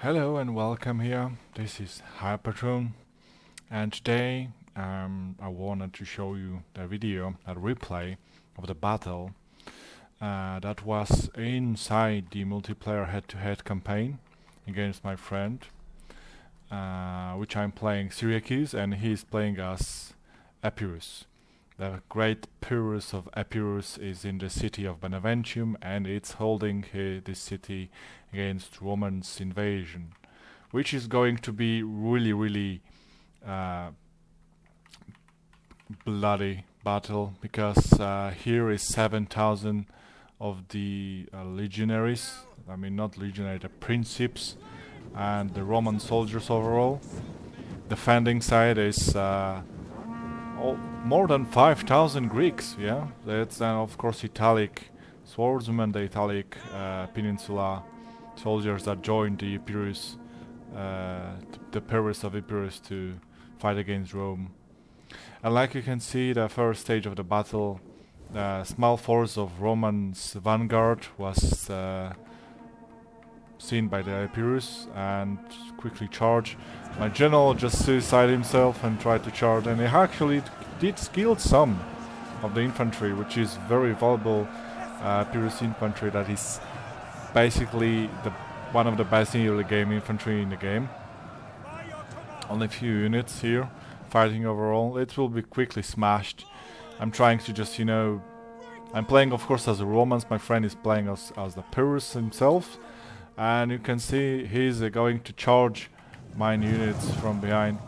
Hello and welcome here. This is Hypertron, and today I wanted to show you the video, a replay of the battle that was inside the multiplayer head-to-head campaign against my friend, which I'm playing Syrakuze and he's playing as Epirus. The great Pyrrus of Epirus is in the city of Beneventum and it's holding this city against Romans' invasion, which is going to be really bloody battle, because here is 7,000 of the legionaries, I mean not legionaries, the princeps, and the Roman soldiers overall. Defending side is more than 5,000 Greeks, yeah? That's of course Italic swordsmen, the Italic peninsula soldiers that joined the Epirus, the Pyrrus of Epirus to fight against Rome. And like you can see, the first stage of the battle, the small force of Romans' vanguard was seen by the Epirus and quickly charged. My general just suicided himself and tried to charge, and he actually did kill some of the infantry, which is very valuable Pyrrhus infantry that is basically one of the best in early game infantry in the game. Only a few units here fighting overall. It will be quickly smashed. I'm trying to just, I'm playing of course as a Romans, my friend is playing as the Pyrrhus himself, and you can see he's going to charge mine units from behind.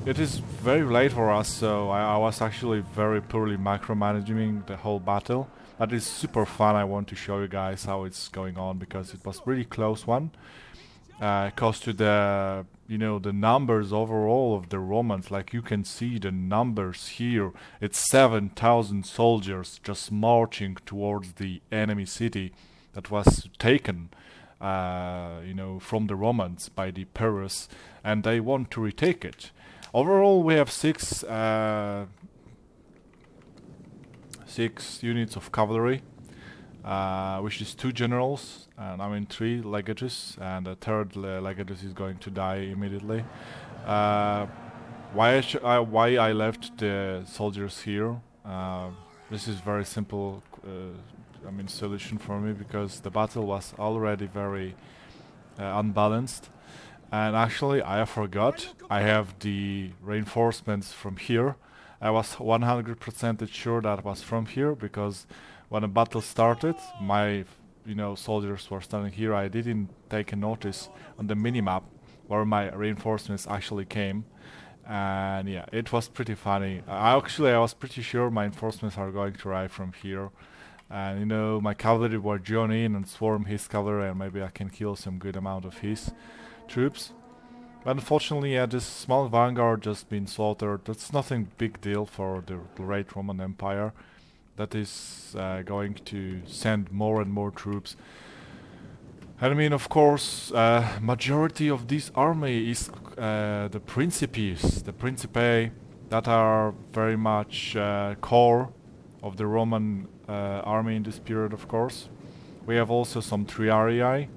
It is very late for us, so I was actually very poorly micromanaging the whole battle. That is super fun. I want to show you guys how it's going on, because it was really close one. Cause to the the numbers overall of the Romans, like you can see the numbers here. It's 7,000 soldiers just marching towards the enemy city that was taken from the Romans by the Pyrrhus, and they want to retake it. Overall we have six units of cavalry, which is 2 generals, and I mean 3 legatus, and the third legatus is going to die immediately. Why I left the soldiers here? This is very simple solution for me, because the battle was already very unbalanced, and actually I forgot I have the reinforcements from here. I was 100% sure that was from here, because when the battle started, my soldiers were standing here. I didn't take a notice on the minimap where my reinforcements actually came, and yeah, it was pretty funny. I was pretty sure my reinforcements are going to arrive from here, and my cavalry were join in and swarm his cavalry, and maybe I can kill some good amount of his troops. But unfortunately, yeah, this small vanguard just been slaughtered. That's nothing big deal for the great Roman Empire that is going to send more and more troops. And I mean, of course, majority of this army is the Principes, the Principae, that are very much core of the Roman army in this period, of course. We have also some Triarii,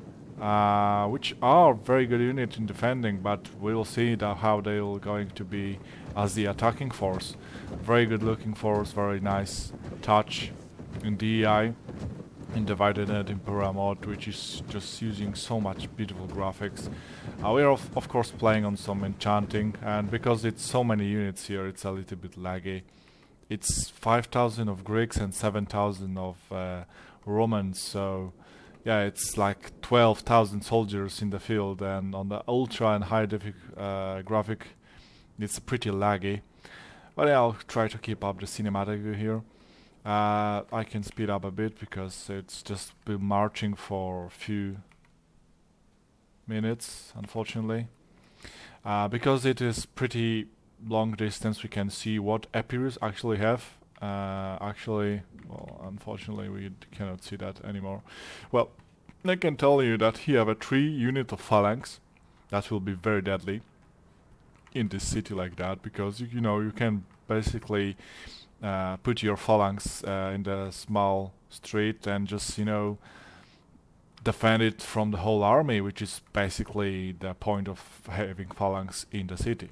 which are very good unit in defending, but we'll see how they will going to be as the attacking force. Very good looking force, very nice touch in DEI, in Divided Net Impera mod, which is just using so much beautiful graphics. We are of course playing on some enchanting, and because it's so many units here, it's a little bit laggy. It's 5,000 of Greeks and 7,000 of Romans, so yeah, it's like 12,000 soldiers in the field, and on the ultra and high graphic, it's pretty laggy. But yeah, I'll try to keep up the cinematic view here. I can speed up a bit because it's just been marching for a few minutes, unfortunately. Because it is pretty long distance, we can see what Epirus actually have. Well, unfortunately we cannot see that anymore. Well, I can tell you that he have a 3 unit of phalanx that will be very deadly in this city like that, because you can basically put your phalanx in the small street and just defend it from the whole army, which is basically the point of having phalanx in the city.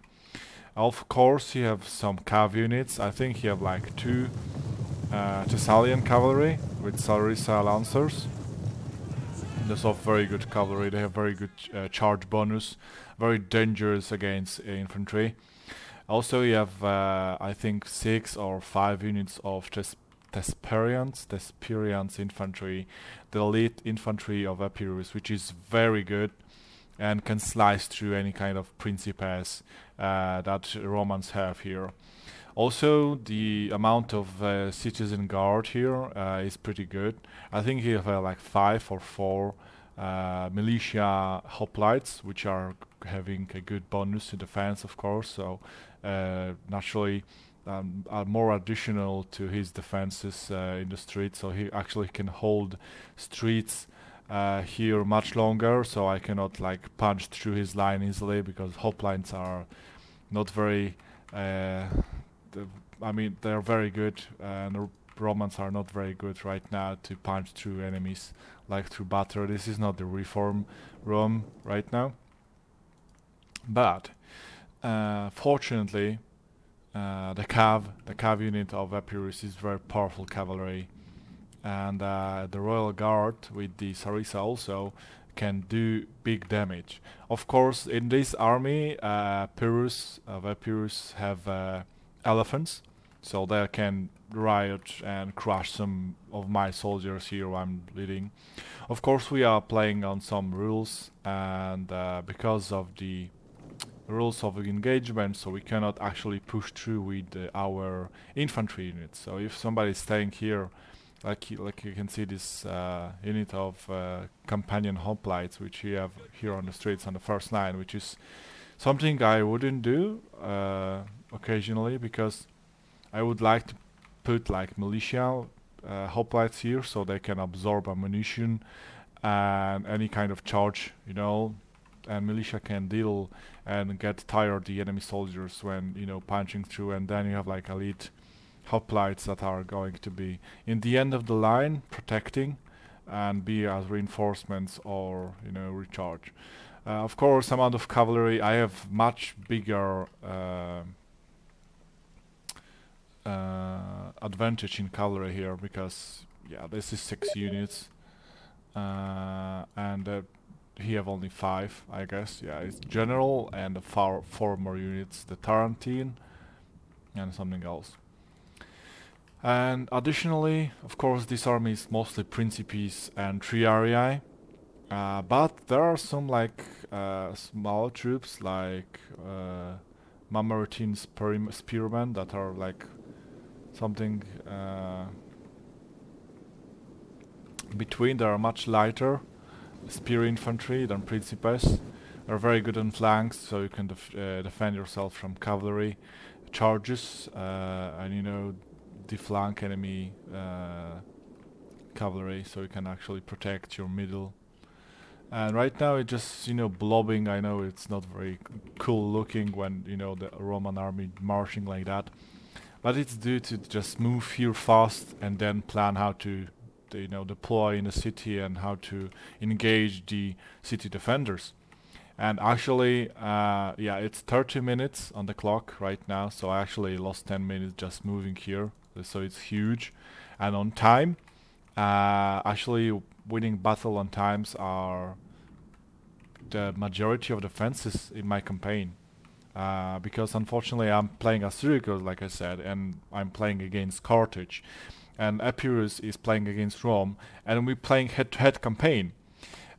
Of course, you have some cav units. I think you have like 2 Thessalian cavalry with Sarissa lancers. Those are very good cavalry. They have very good charge bonus, very dangerous against infantry. Also, you have I think 6 or 5 units of Thesperians infantry, the elite infantry of Epirus, which is very good and can slice through any kind of principes that Romans have here. Also, the amount of citizen guard here is pretty good. I think you have like 5 or 4 militia hoplites, which are having a good bonus to defense, of course. So naturally, are more additional to his defenses in the street. So he actually can hold streets here much longer. So I cannot like punch through his line easily because hoplites are not very. I mean, they're very good, and the Romans are not very good right now to punch through enemies like through batter. This is not the reform Rome right now. But fortunately, the cav unit of Epirus is very powerful cavalry, and the royal guard with the Sarissa also can do big damage. Of course, in this army, Pyrrus of Epirus have elephants, so they can riot and crush some of my soldiers here I'm leading. Of course, we are playing on some rules, and because of the rules of engagement, so we cannot actually push through with our infantry units. So if somebody is staying here, like you can see this unit of companion hoplites, which you have here on the streets on the first line, which is something I wouldn't do occasionally, because I would like to put like militia hoplites here so they can absorb ammunition and any kind of charge, you know, and militia can deal and get tired the enemy soldiers when, you know, punching through, and then you have like elite hoplites that are going to be in the end of the line protecting and be as reinforcements or, you know, recharge. Of course, amount of cavalry, I have much bigger advantage in cavalry here, because yeah, this is 6 units and he have only 5, I guess. Yeah, it's general and 4 more units, the Tarantine and something else. And additionally, of course, this army is mostly Principes and Triarii, but there are some like small troops like Mamertine Spearmen that are like something between. They are much lighter spear infantry than Principes. They're very good on flanks, so you can defend yourself from cavalry charges and, you know, deflank enemy cavalry, so you can actually protect your middle. And right now it's just, you know, blobbing. I know it's not very cool looking when, you know, the Roman army marching like that, but it's due to just move here fast and then plan how to, you know, deploy in the city and how to engage the city defenders. And actually, yeah, it's 30 minutes on the clock right now, so I actually lost 10 minutes just moving here, so it's huge. And on time, actually winning battle on times are the majority of defenses in my campaign. Because unfortunately I'm playing as Syrakuze, like I said, and I'm playing against Carthage. And Epirus is playing against Rome, and we're playing head-to-head campaign.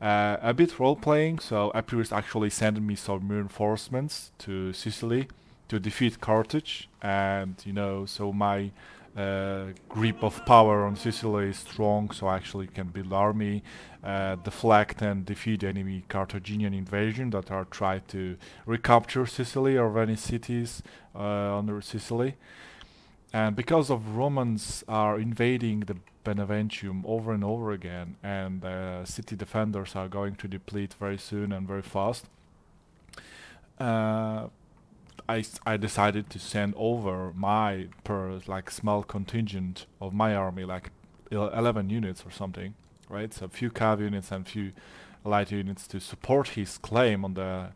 A bit role-playing, so Epirus actually sent me some reinforcements to Sicily to defeat Carthage, and, you know, so my grip of power on Sicily is strong, so I actually can build army, deflect and defeat enemy Carthaginian invasion that are trying to recapture Sicily or any cities under Sicily. And because of Romans are invading the Beneventum over and over again, and city defenders are going to deplete very soon and very fast, I decided to send over my like small contingent of my army, like 11 units or something, right? So a few cav units and few light units to support his claim on the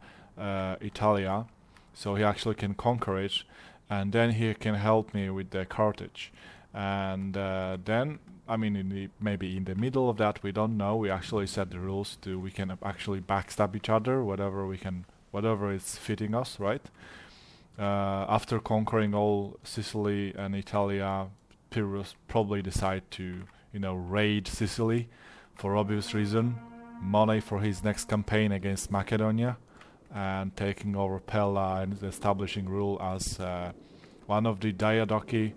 Italia, so he actually can conquer it, and then he can help me with the Carthage. And then, I mean, maybe in the middle of that, we don't know. We actually set the rules to we can actually backstab each other, whatever is fitting us, right? After conquering all Sicily and Italia, Pyrrhus probably decide to, raid Sicily for obvious reason, money for his next campaign against Macedonia, and taking over Pella and establishing rule as one of the Diadochi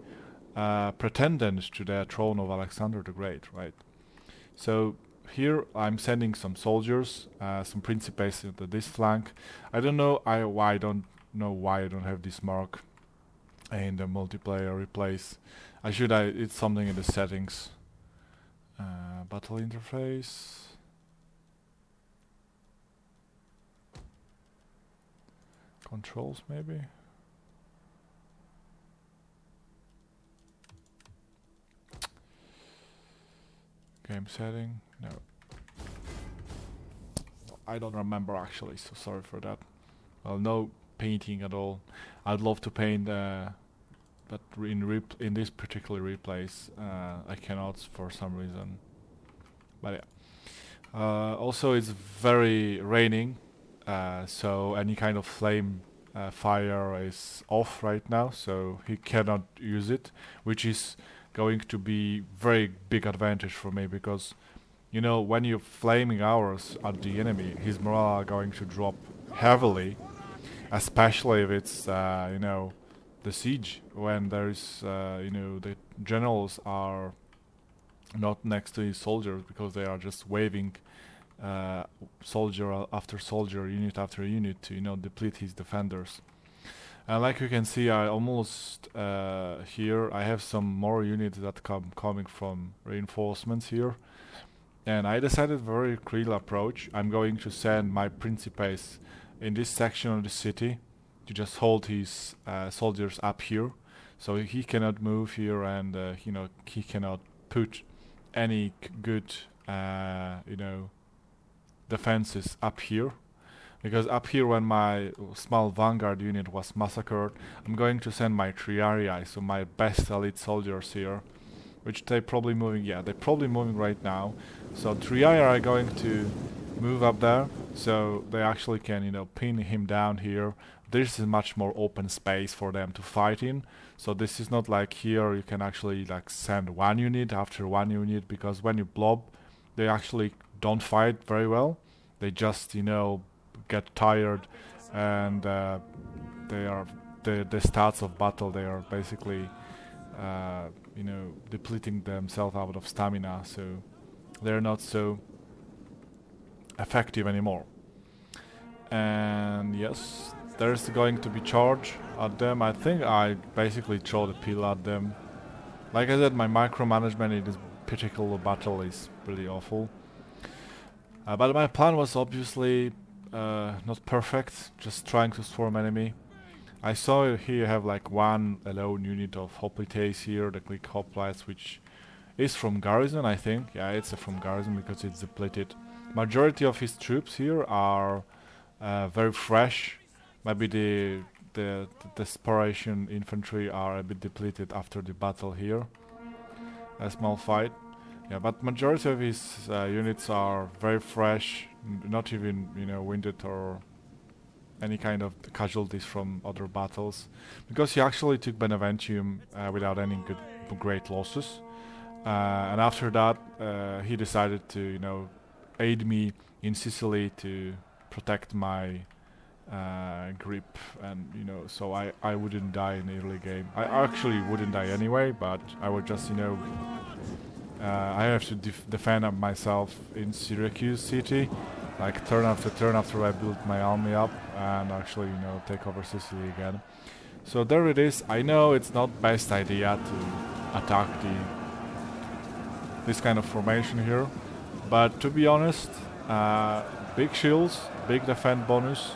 pretendants to the throne of Alexander the Great, right? So here I'm sending some soldiers, some principes into this flank. I don't know why I don't have this mark in the multiplayer replace. It's something in the settings. Battle interface. Controls maybe. Game setting. No. I don't remember actually, so sorry for that. Well, no painting at all. I'd love to paint, but in this particular replays, I cannot for some reason. But yeah. Also, it's very raining, so any kind of flame fire is off right now, so he cannot use it, which is going to be very big advantage for me, because when you're flaming arrows at the enemy, his morale are going to drop heavily, especially if it's the siege, when there's the generals are not next to his soldiers, because they are just waving soldier after soldier, unit after unit to deplete his defenders. And like you can see, I almost here I have some more units that coming from reinforcements here, and I decided very clear approach. I'm going to send my principes in this section of the city to just hold his soldiers up here, so he cannot move here, and he cannot put any good defenses up here. Because up here, when my small vanguard unit was massacred, I'm going to send my triarii, so my best elite soldiers here, which they're probably moving. Yeah, they're probably moving right now. So triarii are going to move up there, so they actually can, pin him down here. This is much more open space for them to fight in. So this is not like here you can actually send one unit after one unit, because when you blob, they actually don't fight very well. They just, get tired, and the starts of battle, they are basically depleting themselves out of stamina, so they're not so effective anymore. And yes, there's going to be charge at them. I think I basically throw the peel at them. Like I said, my micromanagement in this particular battle is really awful. But my plan was obviously not perfect, just trying to swarm enemy. I saw here have one alone unit of hoplites here, the click hoplites, which is from garrison, I think. Yeah, it's from garrison because it's depleted. Majority of his troops here are very fresh. Maybe the desperation infantry are a bit depleted after the battle here. A small fight. Yeah, but majority of his units are very fresh, not even wounded or any kind of casualties from other battles, because he actually took Beneventium without any great losses. And after that, he decided to aid me in Sicily to protect my grip, and so I wouldn't die in the early game. I actually wouldn't die anyway, but I would just I have to defend up myself in Syrakuze city, turn after turn after I build my army up, and actually take over Sicily again. So there it is. I know it's not best idea to attack this kind of formation here, but to be honest, big shields, big defend bonus,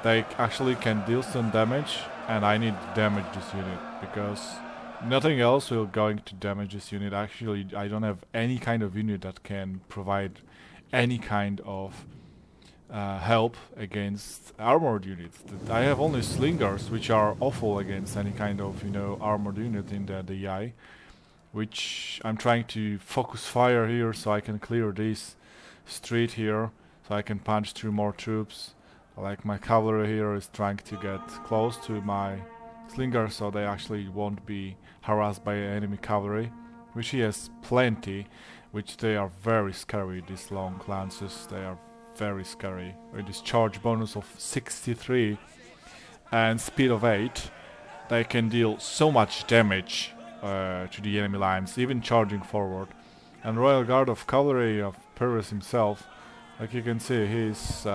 they actually can deal some damage, and I need to damage this unit, because Nothing else will going to damage this unit. Actually, I don't have any kind of unit that can provide any kind of help against armored units. I have only slingers, which are awful against any kind of, you know, armored unit in the DI, which I'm trying to focus fire here so I can clear this street here, so I can punch through more troops. Like my cavalry here is trying to get close to my slinger so they actually won't be harassed by enemy cavalry, which he has plenty, which they are very scary, these long lances. They are very scary. With this charge bonus of 63 and speed of 8, they can deal so much damage to the enemy lines, even charging forward. And Royal Guard of Cavalry of Pyrrus himself, like you can see, he's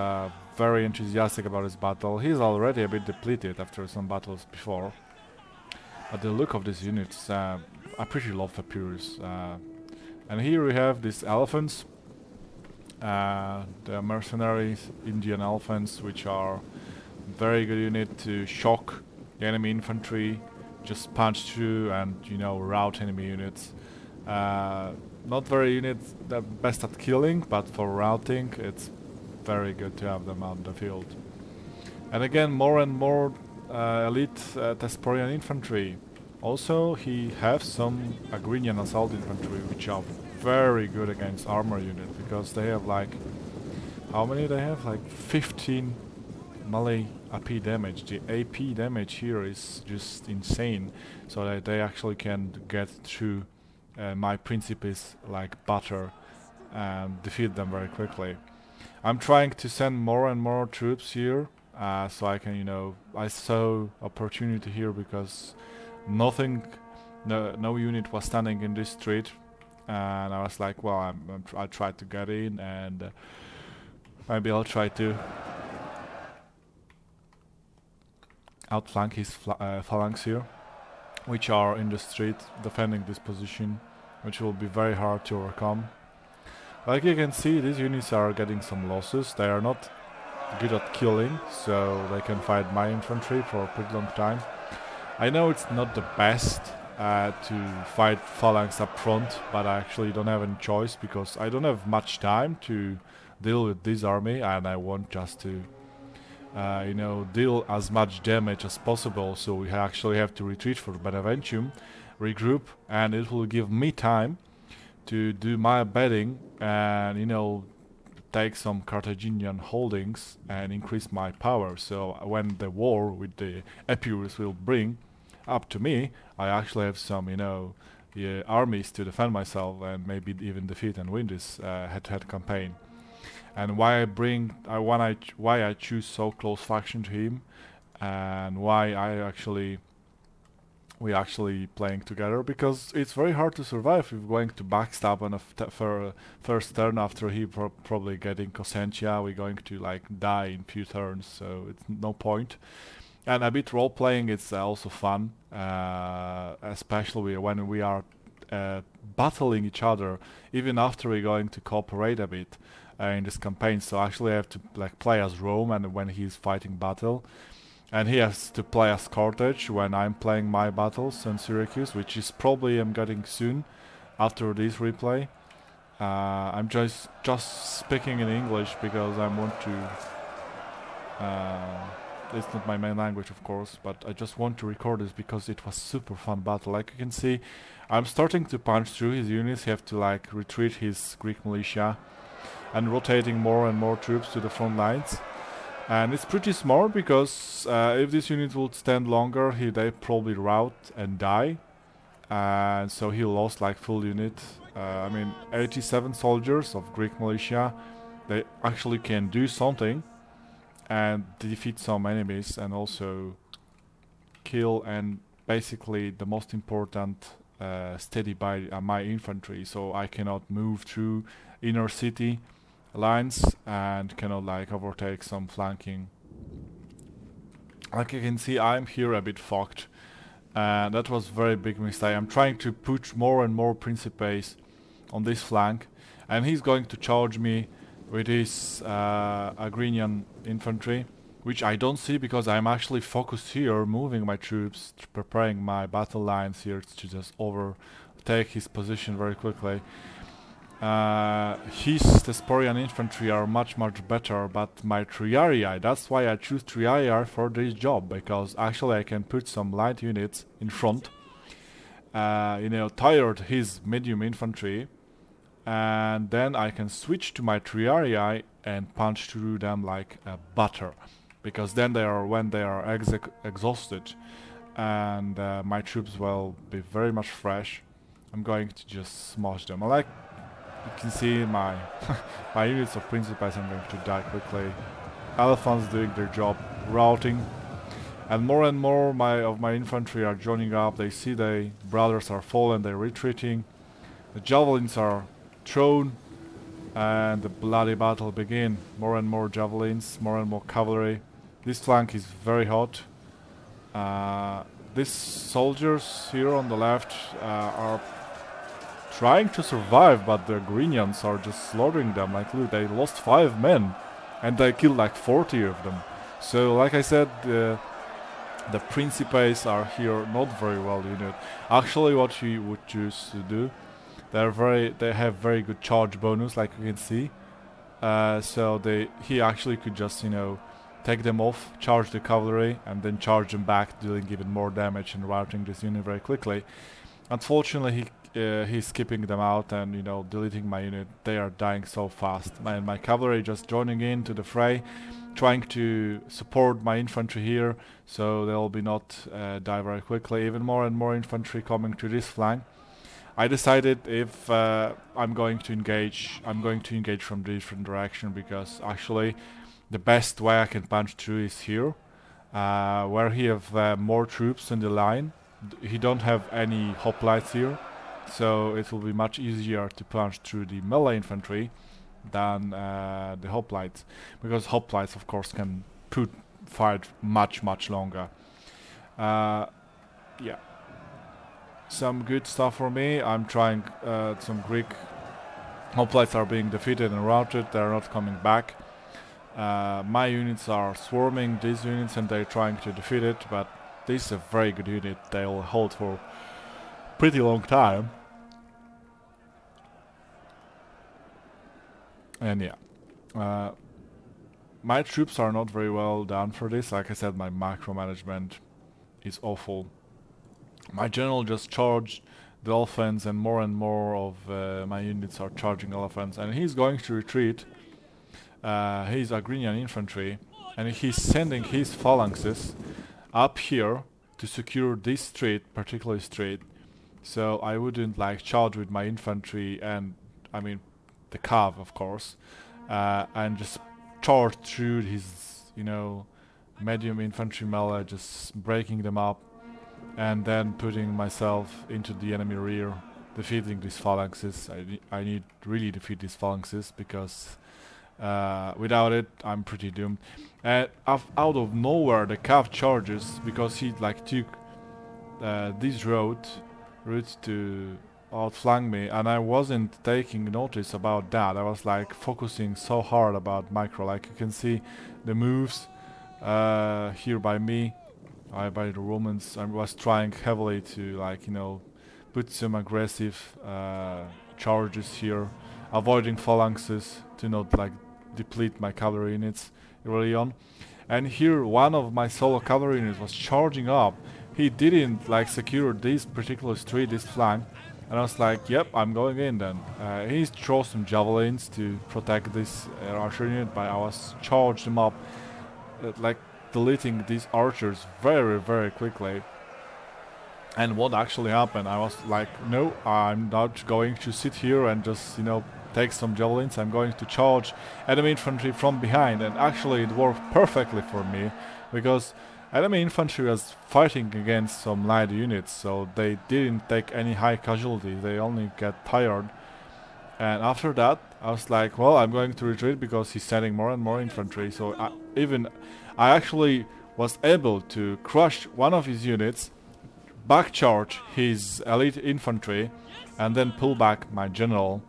very enthusiastic about his battle. He's already a bit depleted after some battles before. But the look of these units, I pretty love Epirus. And here we have these elephants, the mercenaries, Indian elephants, which are very good unit to shock the enemy infantry, just punch through and, you know, rout enemy units. Not very units that best at killing, but for routing it's very good to have them on the field. And again, more and more elite Thesporian infantry. Also, he has some Agrinian assault infantry, which are very good against armor units, because they have like, how many they have? Like 15 melee AP damage. The AP damage here is just insane, so that they actually can get through my principes like butter and defeat them very quickly. I'm trying to send more and more troops here, so I can, you know, I saw opportunity here because no unit was standing in this street, and I was like, well, I'll try to get in, and maybe I'll try to outflank his phalanx here, which are in the street defending this position, which will be very hard to overcome. Like you can see, these units are getting some losses. They are not good at killing, so they can fight my infantry for a pretty long time. I know it's not the best to fight phalanx up front, but I actually don't have any choice because I don't have much time to deal with this army, and I want just to you know, deal as much damage as possible. So we actually have to retreat for Beneventum, regroup, and it will give me time to do my betting and, you know, take some Carthaginian holdings and increase my power. So when the war with the Epirus will bring up to me, I actually have some, you know, armies to defend myself and maybe even defeat and win this head-to-head campaign. And why I choose so close faction to him, and why we actually playing together, because it's very hard to survive if we're going to backstab on a first turn after he probably getting Cosentia. We're going to like die in few turns, so it's no point. And a bit role playing, it's also fun, especially when we are battling each other, even after we're going to cooperate a bit in this campaign. So actually I have to like play as Rome and when he's fighting battle, and he has to play as Carthage when I'm playing my battles in Syracuse, which is probably I'm getting soon after this replay. I'm just speaking in English because I want to it's not my main language, of course, but I just want to record this because it was super fun battle. Like you can see, I'm starting to punch through his units. He have to like retreat his Greek militia and rotating more and more troops to the front lines. And it's pretty smart because if this unit would stand longer, they probably rout and die. And so he lost like full unit. I mean, 87 soldiers of Greek militia. They actually can do something and defeat some enemies and also kill and basically the most important steady by my infantry, so I cannot move through inner city lines and cannot like overtake some flanking. Like you can see, I'm here a bit fucked, and that was very big mistake. I'm trying to push more and more Principes on this flank, and he's going to charge me with his Agrinian infantry, which I don't see because I'm actually focused here, moving my troops, preparing my battle lines here to just overtake his position very quickly. His Thesporian infantry are much better, but my Triarii, that's why I choose Triarii for this job, because actually I can put some light units in front, tired his medium infantry, and then I can switch to my Triarii and punch through them like a butter, because then when they are exhausted and my troops will be very much fresh, I'm going to just smash them. You can see my my units of principes are going to die quickly. Elephants doing their job, routing, and more of my infantry are joining up. They see their brothers are fallen, they're retreating. The javelins are thrown, and the bloody battle begin. More and more javelins, more and more cavalry. This flank is very hot. These soldiers here on the left are trying to survive, but the Grenians are just slaughtering them. Like, look, they lost 5 men, and they killed like 40 of them. So, like I said, the Principes are here not very well unit. Actually, what he would choose to do, they have very good charge bonus, like you can see. So he actually could just take them off, charge the cavalry, and then charge them back, dealing even more damage and routing this unit very quickly. Unfortunately, he's skipping them out and deleting my unit. They are dying so fast, and my cavalry just joining into the fray, trying to support my infantry here, so they'll be not die very quickly. Even more and more infantry coming to this flank. I decided if I'm going to engage from different direction, because actually the best way I can punch through is here, where he have more troops in the line. He don't have any hoplites here, so it will be much easier to punch through the melee infantry than the hoplites, because hoplites of course can fight much longer. Yeah, some good stuff for me. I'm trying some Greek hoplites are being defeated and routed. They're not coming back. My units are swarming these units and they're trying to defeat it, but this is a very good unit. They'll hold for pretty long time. And yeah, my troops are not very well done for this. Like I said, my micromanagement is awful. My general just charged the elephants, and more of my units are charging elephants, and he's going to retreat. He's Agrinian infantry, and he's sending his phalanxes up here to secure this street, particularly street. So I wouldn't charge with my infantry, and I mean the cav, of course, and just charge through his medium infantry melee, just breaking them up, and then putting myself into the enemy rear, defeating these phalanxes. I need really defeat these phalanxes, because without it I'm pretty doomed. And out of nowhere the cav charges, because he took this route to outflank me, and I wasn't taking notice about that. I was focusing so hard about micro. Like you can see the moves here by me, by the Romans. I was trying heavily to put some aggressive charges here, avoiding phalanxes to not deplete my cavalry units early on. And here one of my solo cavalry units was charging up. He didn't secure this particular street, this flank, and I was like, yep, I'm going in then. He throws some javelins to protect this archer unit, but I was charged them up, deleting these archers very quickly. And what actually happened, I was like, no, I'm not going to sit here and just take some javelins. I'm going to charge enemy infantry from behind. And actually it worked perfectly for me, because enemy infantry was fighting against some light units, so they didn't take any high casualties, they only get tired. And after that I was like, well, I'm going to retreat, because he's sending more and more infantry. So I actually was able to crush one of his units, back charge his elite infantry, and then pull back my general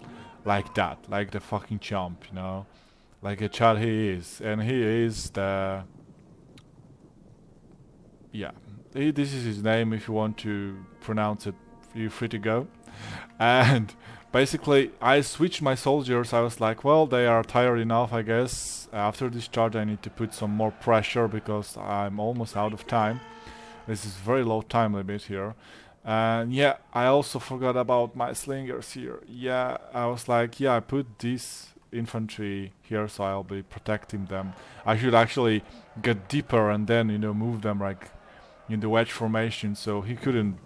like that, like the fucking chump, like a child he is. And he is the yeah, this is his name. If you want to pronounce it, you're free to go. And basically, I switched my soldiers. I was like, well, they are tired enough, I guess. After this charge, I need to put some more pressure because I'm almost out of time. This is very low time limit here. And yeah, I also forgot about my slingers here. Yeah, I was like, yeah, I put this infantry here, so I'll be protecting them. I should actually get deeper and then, you know, move them like in the wedge formation, so he couldn't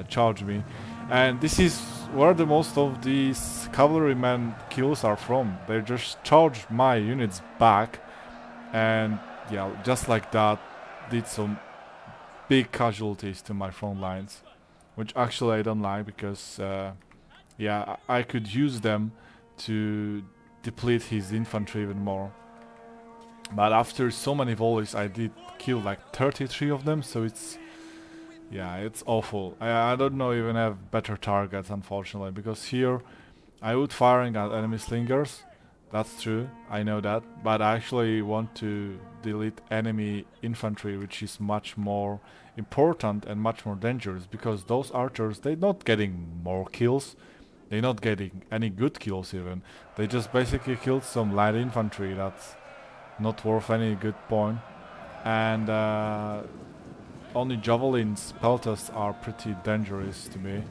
charge me. And this is where the most of these cavalrymen kills are from. They just charged my units back, and yeah, just like that, did some big casualties to my front lines, which actually I don't like because yeah, I could use them to deplete his infantry even more. But after so many volleys, I did kill like 33 of them, so it's, yeah, it's awful. I don't know even have better targets, unfortunately, because here I would firing at enemy slingers. That's true, I know that, but I actually want to delete enemy infantry, which is much more important and much more dangerous, because those archers, they're not getting more kills, they're not getting any good kills even. They just basically killed some light infantry that's not worth any good point. And only javelins, pelters are pretty dangerous to me.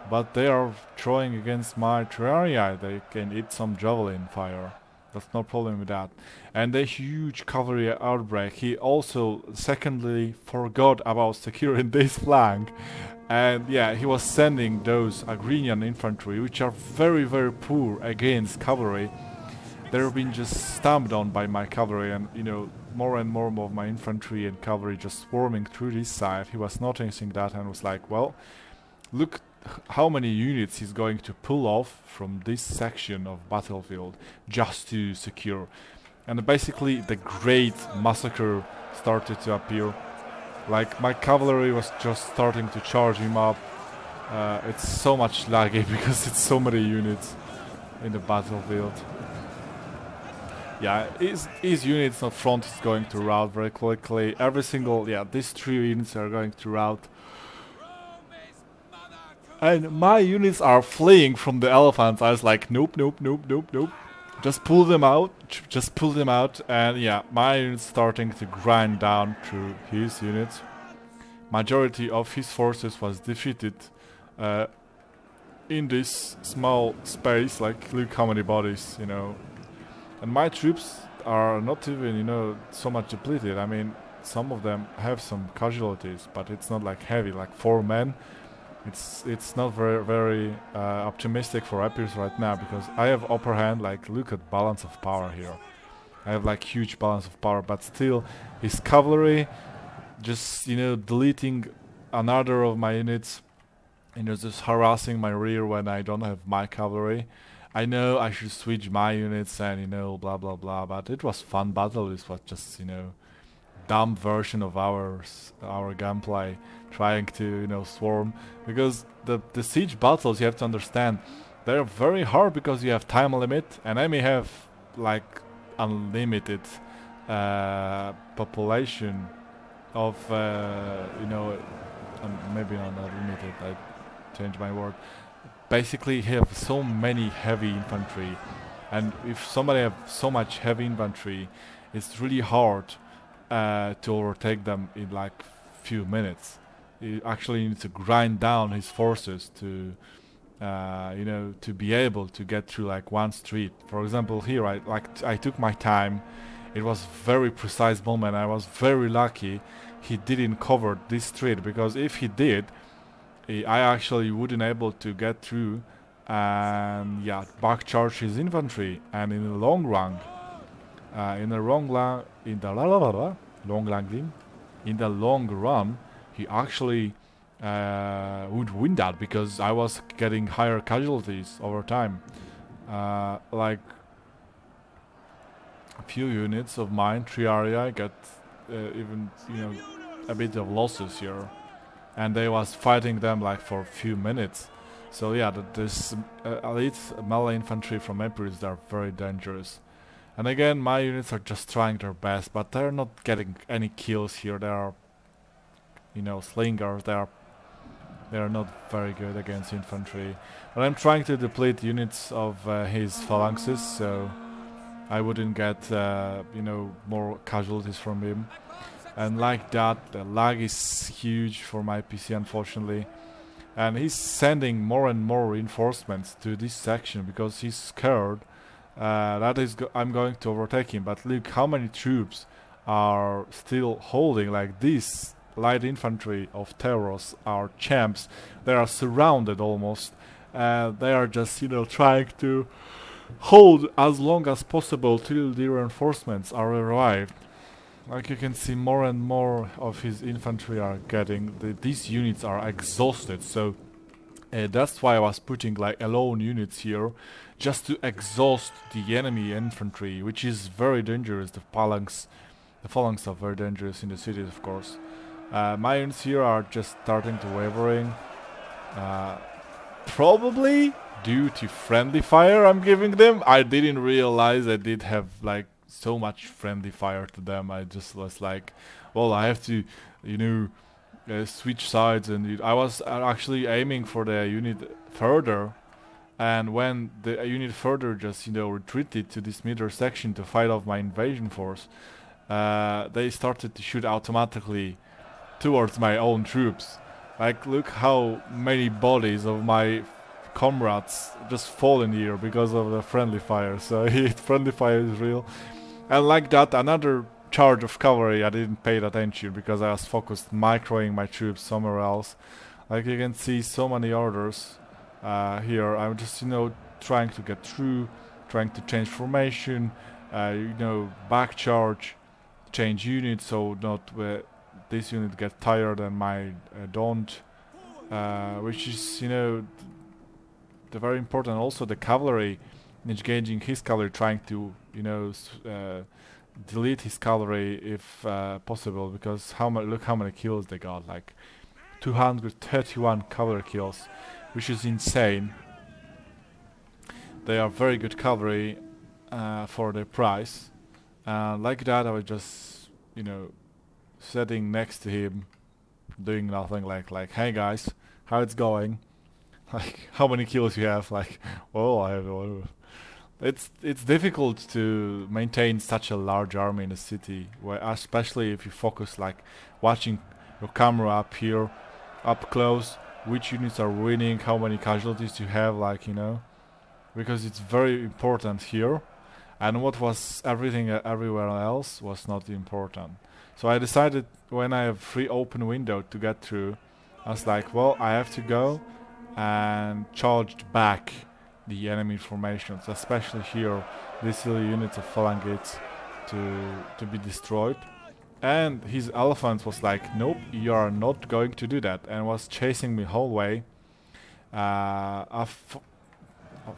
But they are throwing against my terraria, they can eat some javelin fire. That's no problem with that. And the huge cavalry outbreak, he also secondly forgot about securing this flank. And yeah, he was sending those Agrinian infantry, which are very, very poor against cavalry. They're being just stamped on by my cavalry, and you know, more and more of my infantry and cavalry just swarming through this side. He was noticing that and was like, well, look how many units he's going to pull off from this section of battlefield just to secure. And basically the great massacre started to appear. Like, my cavalry was just starting to charge him up. It's so much laggy because it's so many units in the battlefield. Yeah, his units on front is going to rout very quickly. Every single, yeah, these 3 units are going to rout. And my units are fleeing from the elephants. I was like, nope, nope, nope, nope, nope. Just pull them out, just pull them out. And yeah, my unit's starting to grind down through his units. Majority of his forces was defeated in this small space. Like, look how many bodies, you know. And my troops are not even, you know, so much depleted. I mean, some of them have some casualties, but it's not like heavy, like 4 men. It's not very optimistic for Epirus right now, because I have upper hand. Like, look at balance of power here. I have like huge balance of power, but still his cavalry just, you know, deleting another of my units, you know, just harassing my rear when I don't have my cavalry. I know I should switch my units and, you know, blah blah blah, but it was fun battle. This was just, you know, dumb version of our gameplay, trying to, you know, swarm, because the siege battles, you have to understand, they're very hard because you have time limit, and enemy have like unlimited population of you know, maybe not unlimited, I changed my word. Basically have so many heavy infantry, and if somebody have so much heavy infantry, it's really hard to overtake them in like few minutes. He actually needs to grind down his forces to you know, to be able to get through like one street. For example, here I took my time. It was very precise moment. I was very lucky he didn't cover this street, because if he did, I actually wouldn't able to get through and yeah, back charge his infantry. And in the long run, in the long run, he actually would win that, because I was getting higher casualties over time. Like a few units of mine, 3 area, got even, you know, a bit of losses here. And they was fighting them like for a few minutes. So yeah, this elite melee infantry from Epir, they're very dangerous. And again, my units are just trying their best, but they're not getting any kills here. They are you know, slingers. They are not very good against infantry. But I'm trying to deplete units of his phalanxes, so I wouldn't get you know, more casualties from him. And like that, the lag is huge for my PC, unfortunately. And he's sending more and more reinforcements to this section because he's scared I'm going to overtake him. But look how many troops are still holding. Like this light infantry of Pyrrus are champs. They are surrounded almost. They are just, you know, trying to hold as long as possible till the reinforcements are arrived. Like you can see, more and more of his infantry are getting, these units are exhausted, so that's why I was putting like alone units here, just to exhaust the enemy infantry, which is very dangerous. The phalanx are very dangerous in the cities, of course. My units here are just starting to wavering, probably due to friendly fire I'm giving them. I didn't realize I did have like so much friendly fire to them. I just was like, well, I have to, you know, switch sides, and I was actually aiming for the unit further, and when the unit further just, you know, retreated to this middle section to fight off my invasion force, they started to shoot automatically towards my own troops. Like, look how many bodies of my comrades just fall in here because of the friendly fire. So friendly fire is real. And like that, another charge of cavalry, I didn't pay attention because I was focused microing my troops somewhere else. Like you can see, so many orders here. I'm just, you know, trying to get through, trying to change formation, you know, back charge, change units, so not this unit get tired and my don't, which is, you know, the very important. Also the cavalry, engaging his cavalry, trying to, you know, delete his cavalry if possible, because look how many kills they got, like 231 cavalry kills, which is insane. They are very good cavalry for their price. Like that, I was just, you know, sitting next to him, doing nothing, like, hey guys, how it's going? Like, how many kills you have? Like, well, I have. It's difficult to maintain such a large army in a city, where especially if you focus, like, watching your camera up here, up close, which units are winning, how many casualties you have, like, you know, because it's very important here, and what was everywhere else was not important. So I decided, when I have free open window to get through, I was like, well, I have to go and charged back the enemy formations, especially here, these silly units of phalangites to be destroyed. And his elephant was like, nope, you are not going to do that, and was chasing me whole way.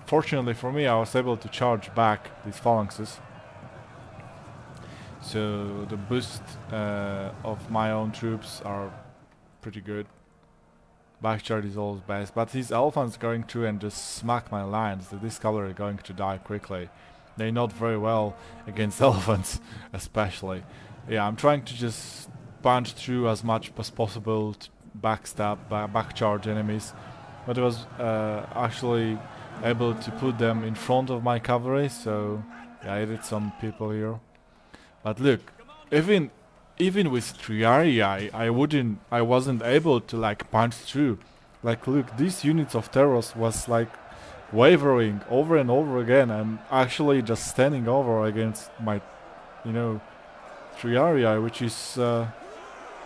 Fortunately for me, I was able to charge back these phalanxes, so the boost of my own troops are pretty good. Backcharge is always best, but these elephants going through and just smack my lines. This cavalry are going to die quickly. They're not very well against elephants, especially. Yeah, I'm trying to just punch through as much as possible to backstab, backcharge enemies, but I was actually able to put them in front of my cavalry, so yeah, I did some people here. But look, even with Triarii, I wasn't able to, like, punch through. Like, look, these units of Pyrrus was like wavering over and over again, and actually just standing over against my, you know, Triarii, which is yeah,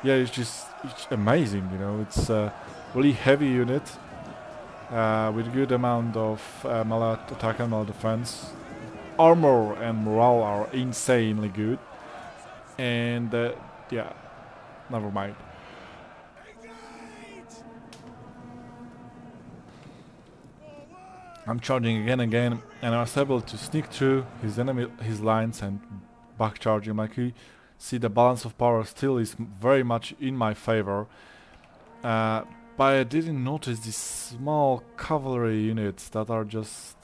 it's amazing, you know. It's a really heavy unit with good amount of melee attack and melee defense. Armor and morale are insanely good. And yeah, never mind. I'm charging again and again, and I was able to sneak through his lines and back charge him. Like, you see, the balance of power still is very much in my favor. But I didn't notice these small cavalry units that are just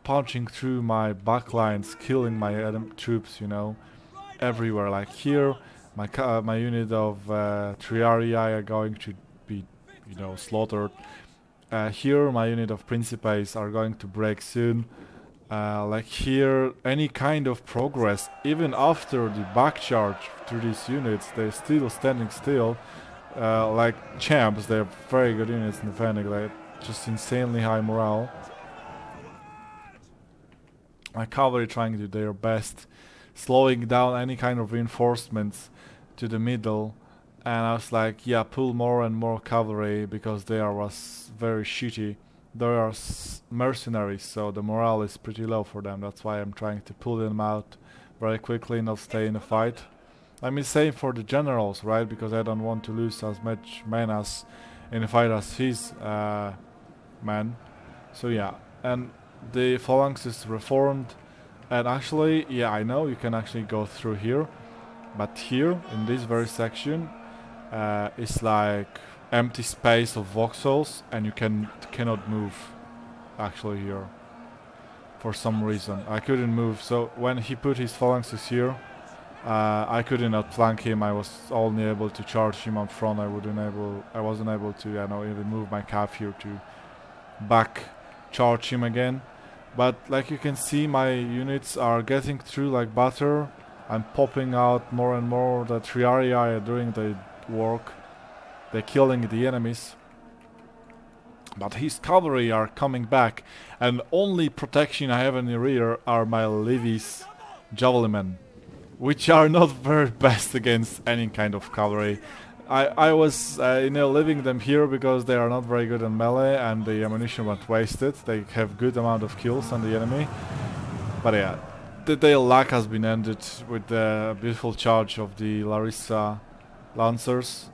punching through my backlines, killing my troops, you know, everywhere. Like here, my unit of Triarii are going to be, slaughtered. Here, my unit of Principes are going to break soon. Like here, any kind of progress, even after the back charge through these units, they're still standing still. Like champs, they're very good units in defending, like just insanely high morale. My cavalry trying to do their best, slowing down any kind of reinforcements to the middle, and I was like, yeah, pull more and more cavalry because they was very shitty. They are mercenaries, so the morale is pretty low for them. That's why I'm trying to pull them out very quickly, not stay in the fight. I mean, same for the generals, right? Because I don't want to lose as much men as in the fight as his men. So yeah, and the phalanx is reformed. And actually, yeah, I know you can actually go through here, but here in this very section, it's like empty space of voxels, and you cannot move. Actually, here, for some reason, I couldn't move. So when he put his phalanxes here, I couldn't outflank him. I was only able to charge him up front. I wasn't able to, even move my cav here to back charge him again. But like you can see, my units are getting through like butter. I'm popping out more and more. The Triarii are doing the work. They're killing the enemies. But his cavalry are coming back, and only protection I have in the rear are my levies javelinmen, which are not very best against any kind of cavalry. I was leaving them here because they are not very good in melee and the ammunition went wasted. They have good amount of kills on the enemy. But yeah, their luck has been ended with the beautiful charge of the Larissa Lancers.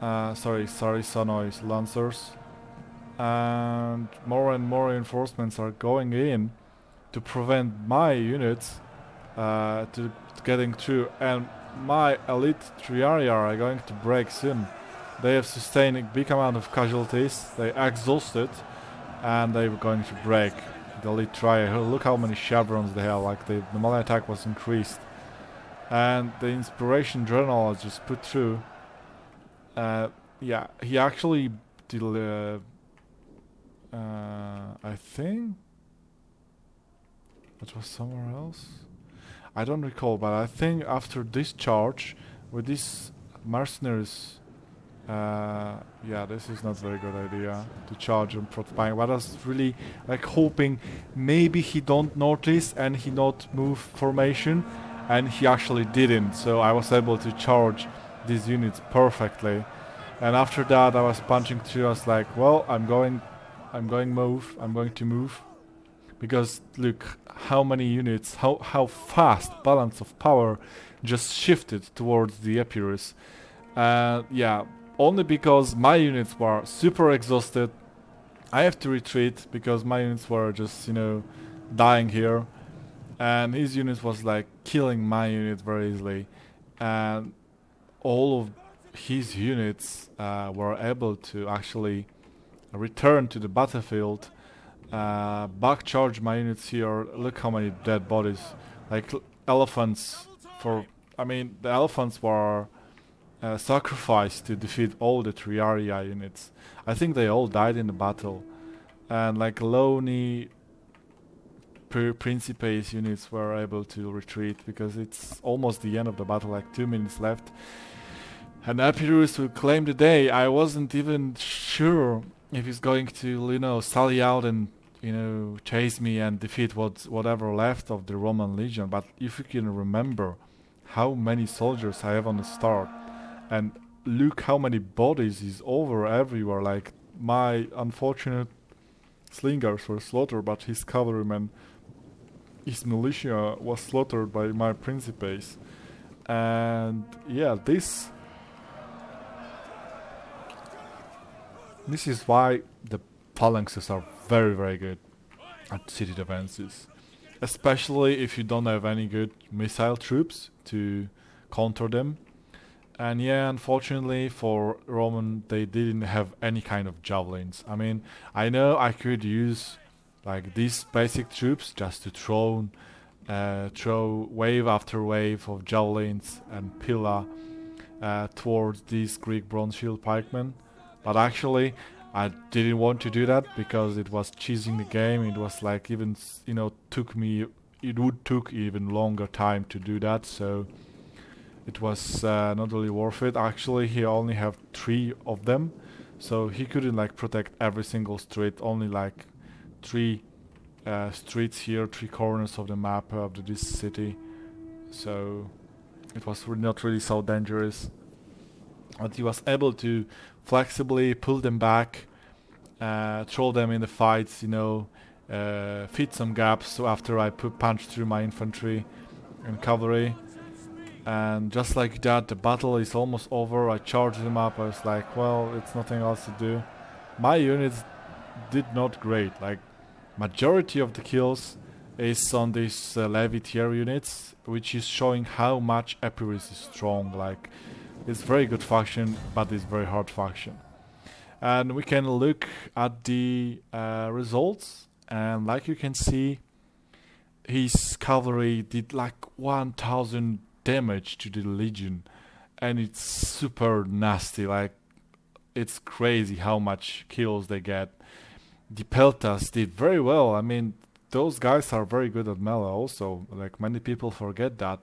Sarissanois Lancers. And more reinforcements are going in to prevent my units to getting through, and my elite Triarii are going to break soon. They have sustained a big amount of casualties, they exhausted, and they're going to break. The elite Triarii, look how many chevrons they have, like the melee attack was increased. And the inspiration journal is just put through. Yeah, he actually did, I think it was somewhere else. I don't recall, but I think after this charge with these mercenaries, yeah, this is not a very good idea to charge on prototyping. But I was really like hoping maybe he don't notice and he not move formation, and he actually didn't. So I was able to charge these units perfectly. And after that, I was punching through. I was like, well, I'm going to move. Because look how many units, how fast balance of power just shifted towards the Epirus. Yeah, only because my units were super exhausted. I have to retreat because my units were just, dying here. And his unit was like killing my unit very easily. And all of his units were able to actually return to the battlefield. Back charge my units here. Look how many dead bodies. Like elephants the elephants were sacrificed to defeat all the Triarii units. I think they all died in the battle. And like Loni Principes units were able to retreat because it's almost the end of the battle, like 2 minutes left. And Epirus will claim the day. I wasn't even sure if he's going to, sally out and chase me and defeat whatever left of the Roman legion. But if you can remember how many soldiers I have on the start, and look how many bodies is over everywhere. Like my unfortunate slingers were slaughtered, but his cavalrymen, his militia was slaughtered by my principes. And yeah, this is why the phalanxes are very, very good at city defenses, especially if you don't have any good missile troops to counter them. And yeah, unfortunately for Roman, they didn't have any kind of javelins. I mean, I know I could use like these basic troops just to throw throw wave after wave of javelins and pillar towards these Greek bronze shield pikemen. But actually, I didn't want to do that because it was cheesing the game. It was like even, you know, it would took even longer time to do that. So it was not really worth it. Actually, he only have 3 of them, so he couldn't like protect every single street. Only like 3 streets here, 3 corners of the map of this city. So it was not really so dangerous. But he was able to flexibly pull them back, throw them in the fights, you know, fit some gaps. So after I punched through my infantry and cavalry, and just like that, the battle is almost over. I charged him up. I was like, well, it's nothing else to do. My units did not great. Like, majority of the kills is on these Levy tier units, which is showing how much Epirus is strong. Like, it's very good faction, but it's very hard faction. And we can look at the results, and like you can see, his cavalry did like 1000 damage to the legion, and it's super nasty. Like, it's crazy how much kills they get. The Peltas did very well. I mean, those guys are very good at melee also. Like, many people forget that.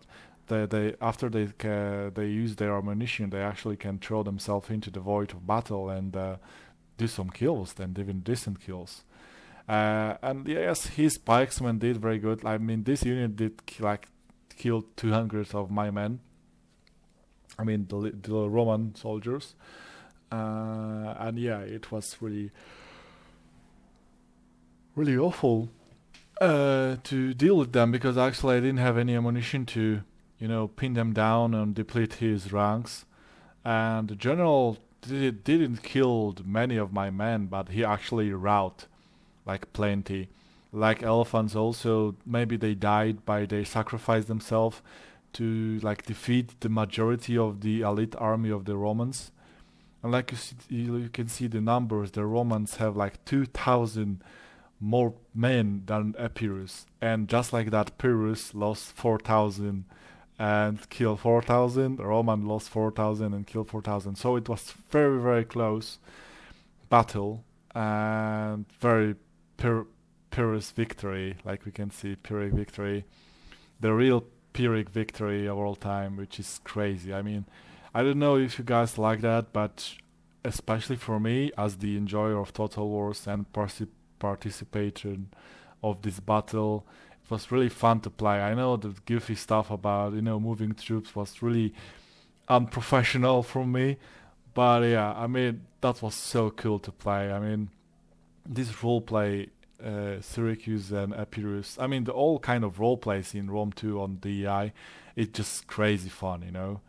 They after they use their ammunition, they actually can throw themselves into the void of battle and do some kills, and even decent kills. And yes, his pikesmen did very good. I mean, this unit did kill 200 of my men. I mean, the Roman soldiers. And yeah, it was really awful to deal with them, because actually I didn't have any ammunition to, you know, pin them down and deplete his ranks. And the general didn't kill many of my men, but he actually routed like plenty. Like elephants also, maybe they died by they sacrificed themselves to like defeat the majority of the elite army of the Romans. And like you can see the numbers, the Romans have like 2000 more men than Epirus, and just like that, Pyrrus lost 4000 and killed 4000. Roman lost 4000 and killed 4000. So it was very close battle, and very Pyrrhus victory. Like we can see, Pyrrhic victory, the real Pyrrhic victory of all time, which is crazy. I mean, I don't know if you guys like that, but especially for me, as the enjoyer of Total Wars and participation of this battle, it was really fun to play. I know the goofy stuff about, you know, moving troops was really unprofessional from me, but yeah, I mean, that was so cool to play. I mean, this roleplay, Syrakuze and Epirus, I mean, the all kind of roleplays in Rome 2 on DEI, it's just crazy fun, you know.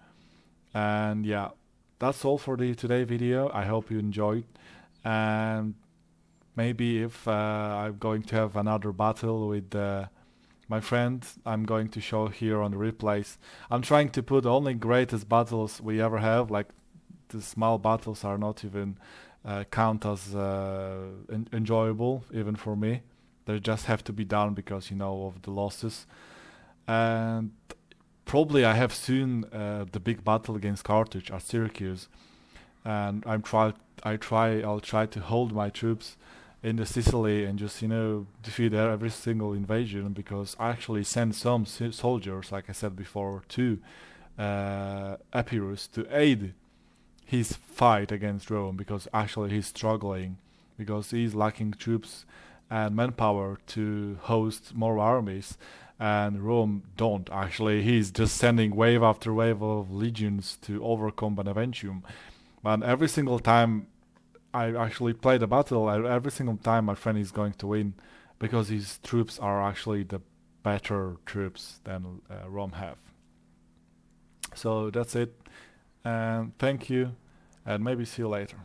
And yeah, that's all for the today video. I hope you enjoyed, and maybe if I'm going to have another battle with my friend, I'm going to show here on the replays. I'm trying to put only greatest battles we ever have. Like, the small battles are not even count as enjoyable, even for me. They just have to be done because, you know, of the losses. And probably I have soon the big battle against Carthage at Syracuse, and I'll try to hold my troops in the Sicily and just, you know, defeat every single invasion, because I actually sent some soldiers, like I said before, to Epirus to aid his fight against Rome, because actually he's struggling, because he's lacking troops and manpower to host more armies, and Rome don't. Actually, he's just sending wave after wave of legions to overcome Beneventum. But every single time I actually play the battle, every single time my friend is going to win, because his troops are actually the better troops than Rome have. So that's it, and thank you, and maybe see you later.